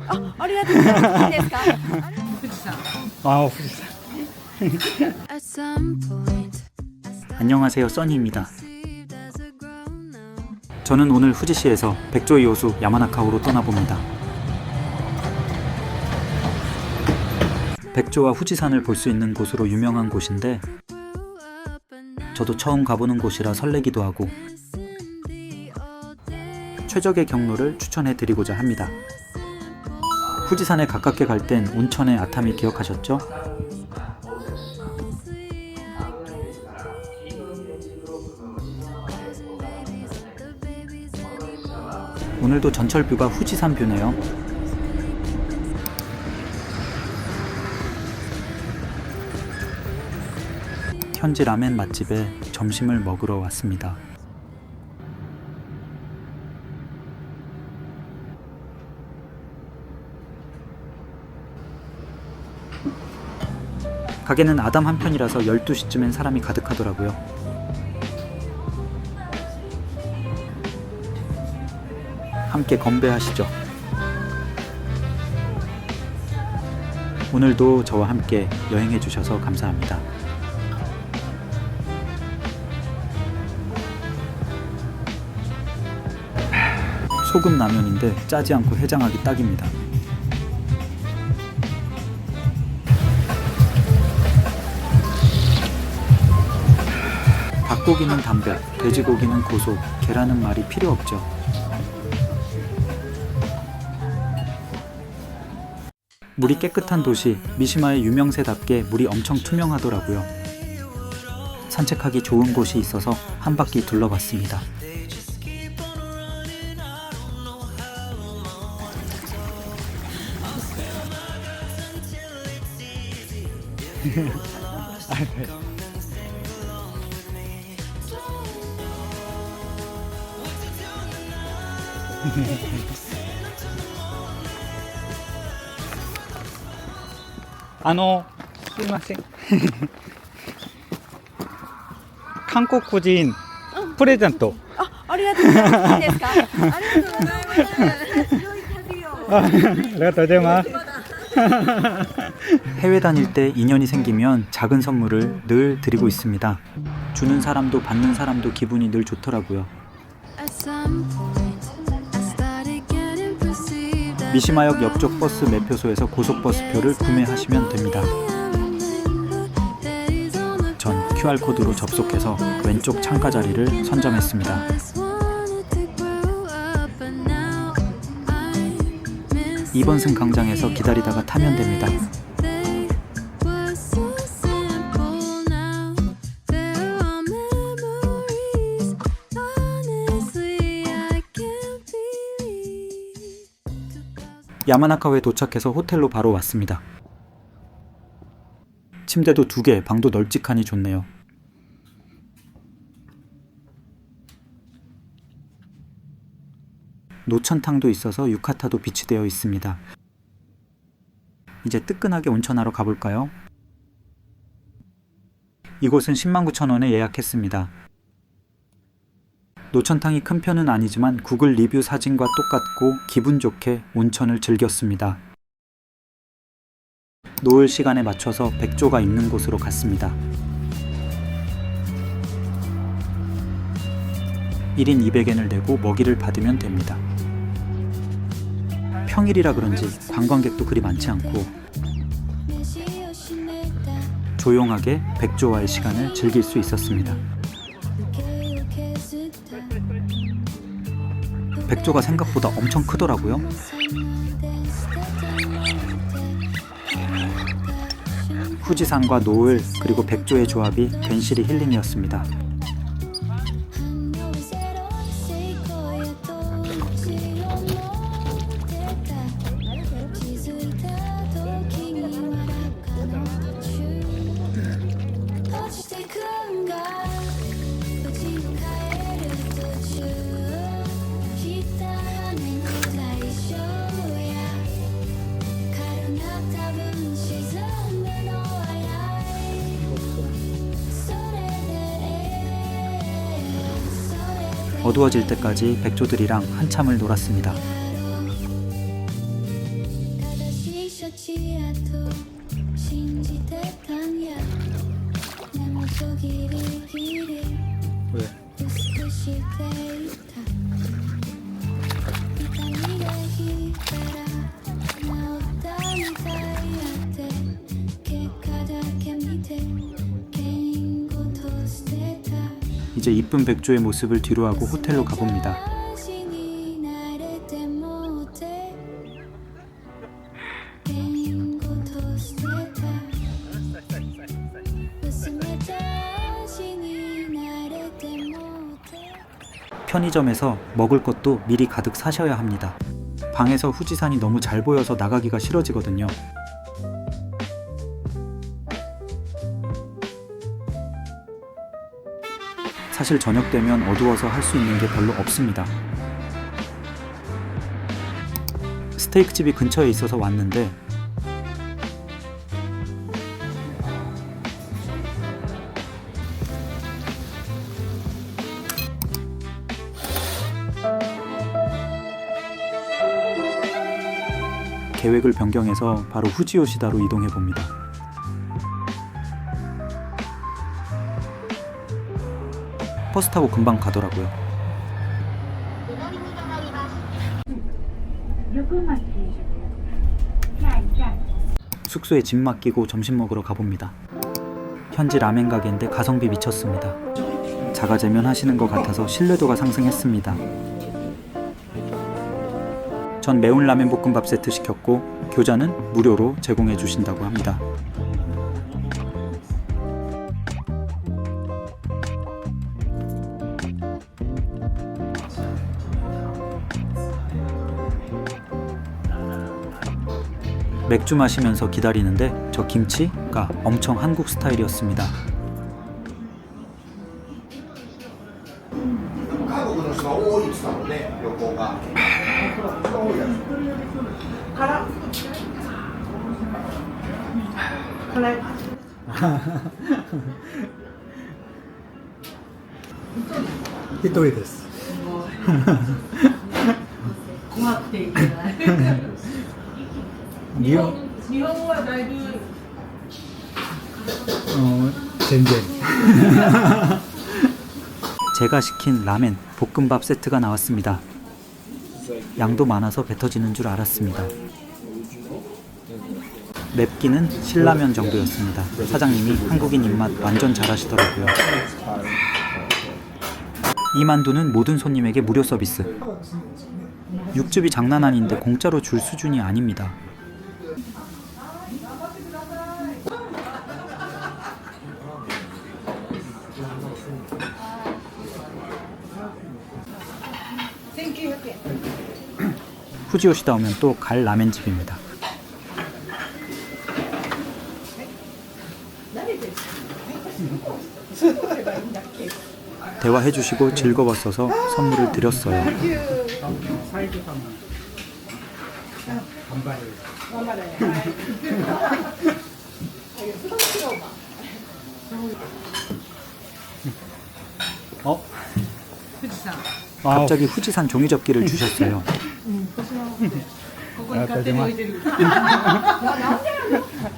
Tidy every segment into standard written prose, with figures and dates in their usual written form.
ありがとうございます。いいですか？아, 후지산. 안녕하세요, 써니입니다. 저는 오늘 후지시에서 백조의 요수 야마나카오로 떠나봅니다. 백조와 후지산을 볼 수 있는 곳으로 유명한 곳인데 저도 처음 가보는 곳이라 설레기도 하고 최적의 경로를 추천해 드리고자 합니다. 후지산에 가깝게 갈 땐 온천의 아타미 기억하셨죠? 오늘도 전철 뷰가 후지산 뷰네요. 현지 라멘 맛집에 점심을 먹으러 왔습니다. 가게는 아담 한편이라서 12시쯤엔 사람이 가득하더라고요. 함께 건배하시죠. 오늘도 저와 함께 여행해 주셔서 감사합니다. 소금 라면인데 짜지 않고 해장하기 딱입니다. 닭고기는 담백, 돼지고기는 고소, 계란은 말이 필요 없죠. 물이 깨끗한 도시 미시마의 유명세답게 물이 엄청 투명하더라고요. 산책하기 좋은 곳이 있어서 한 바퀴 둘러봤습니다. 수고하세요. 한국 cuisine 프레젠트. ありがとうございます。いいですか？ありがとうございます。良い旅を。ありがとうございます。 해외 다닐 때 인연이 생기면 작은 선물을 늘 드리고 있습니다. 주는 사람도 받는 사람도 기분이 늘 좋더라고요. 미시마역 옆쪽 버스 매표소에서 고속버스표를 구매하시면 됩니다. 전 QR코드로 접속해서 왼쪽 창가 자리를 선점했습니다. 이번승 광장에서 기다리다가 타면 됩니다. 야마나카오에 도착해서 호텔로 바로 왔습니다. 침대도 2개, 방도 널찍하니 좋네요. 노천탕도 있어서 유카타도 비치되어 있습니다. 이제 뜨끈하게 온천하러 가볼까요? 이곳은 109,000원에 예약했습니다. 노천탕이 큰 편은 아니지만 구글 리뷰 사진과 똑같고 기분 좋게 온천을 즐겼습니다. 노을 시간에 맞춰서 백조가 있는 곳으로 갔습니다. 1인 200엔을 내고 먹이를 받으면 됩니다. 평일이라 그런지 관광객도 그리 많지 않고 조용하게 백조와의 시간을 즐길 수 있었습니다. 백조가 생각보다 엄청 크더라고요. 후지산과 노을 그리고 백조의 조합이 괜시리 힐링이었습니다. 어두워질 때까지 백조들이랑 한참을 놀았습니다. 시야 또 신지대탕야 내 목소리를 길이 왜? 웃으시 데이터 이따위가 히가라 나오다니 다이아테 개카다 개미테 개인고 토스테타 이제 이쁜 백조의 모습을 뒤로하고 호텔로 가봅니다. 자신이 나를 때 못해 개인고 토스테타 웃음에 자신이 나를 때 못해 편의점에서 먹을 것도 미리 가득 사셔야 합니다. 방에서 후지산이 너무 잘 보여서 나가기가 싫어지거든요. 사실 저녁 되면 어두워서 할 수 있는 게 별로 없습니다. 스테이크 집이 근처에 있어서 왔는데 계획을 변경해서 바로 후지요시다로 이동해 봅니다. 버스 타고 금방 가더라고요. 숙소에 짐 맡기고 점심 먹으러 가봅니다. 현지 라멘 가게인데 가성비 미쳤습니다. 자가제면 하시는 것 같아서 신뢰도가 상승했습니다. 전 매운 라멘 볶음밥 세트 시켰고 교자는 무료로 제공해 주신다고 합니다. 맥주 마시면서 기다리는데 저 김치가 엄청 한국 스타일이었습니다. 韓国の人が多いって言ってたもんね、旅行が。多いや一人です。怖くていけない日本日本語はだいぶ全然。 제가 시킨 라멘, 볶음밥 세트가 나왔습니다. 양도 많아서 배 터지는 줄 알았습니다. 맵기는 신라면 정도였습니다. 사장님이 한국인 입맛 완전 잘하시더라고요. 이 만두는 모든 손님에게 무료 서비스. 육즙이 장난 아닌데 공짜로 줄 수준이 아닙니다. 후지요시다 오면 또 갈 라멘집입니다. 대화해주시고 즐거웠어서 선물을 드렸어요. 어? 갑자기 후지산 종이접기를 주셨어요. ここに勝手に置いてるあ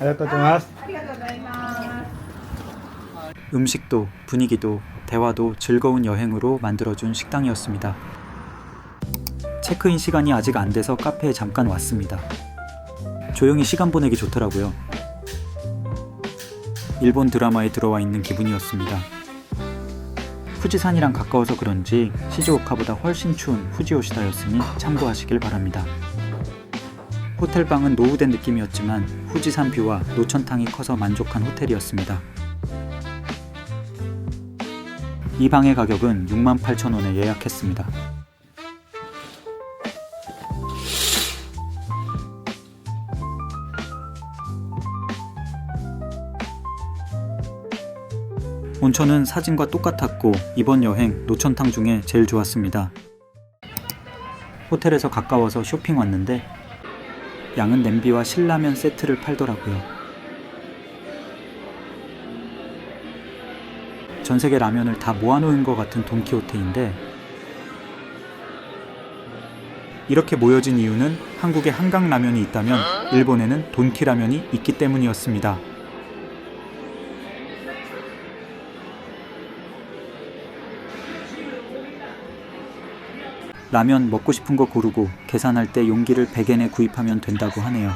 りがとうございます。 음식도 분위기도 대화도 즐거운 여행으로 만들어준 식당이었습니다. 체크인 시간이 아직 안 돼서 카페에 잠깐 왔습니다. 조용히 시간 보내기 좋더라고요. 일본 드라마에 들어와 있는 기분이었습니다. 후지산이랑 가까워서 그런지 시즈오카보다 훨씬 추운 후지요시다였으니 참고하시길 바랍니다. 호텔방은 노후된 느낌이었지만 후지산 뷰와 노천탕이 커서 만족한 호텔이었습니다. 이 방의 가격은 68,000원에 예약했습니다. 온천은 사진과 똑같았고 이번 여행 노천탕 중에 제일 좋았습니다. 호텔에서 가까워서 쇼핑 왔는데 양은 냄비와 신라면 세트를 팔더라고요. 전세계 라면을 다 모아놓은 것 같은 돈키호테인데 이렇게 모여진 이유는 한국에 한강 라면이 있다면 일본에는 돈키 라면이 있기 때문이었습니다. 라면 먹고 싶은 거 고르고 계산할 때 용기를 100엔에 구입하면 된다고 하네요.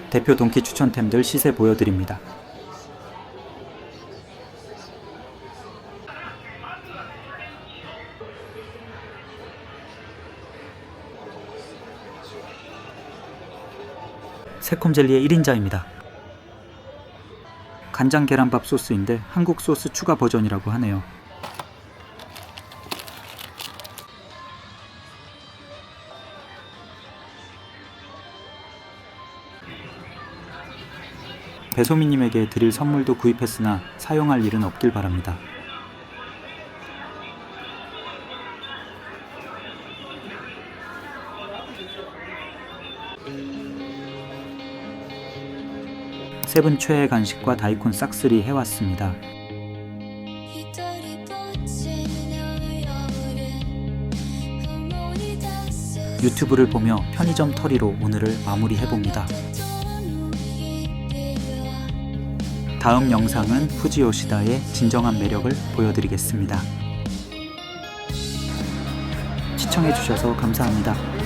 대표 돈키 추천템들 시세 보여드립니다. 새콤 젤리의 1인자입니다. 간장 계란밥 소스인데 한국 소스 추가 버전이라고 하네요. 배소미님에게 드릴 선물도 구입했으나 사용할 일은 없길 바랍니다. 세븐 최애 간식과 다이콘 싹쓸이 해왔습니다. 유튜브를 보며 편의점 털이로 오늘을 마무리해봅니다. 다음 영상은 후지요시다의 진정한 매력을 보여드리겠습니다. 시청해주셔서 감사합니다.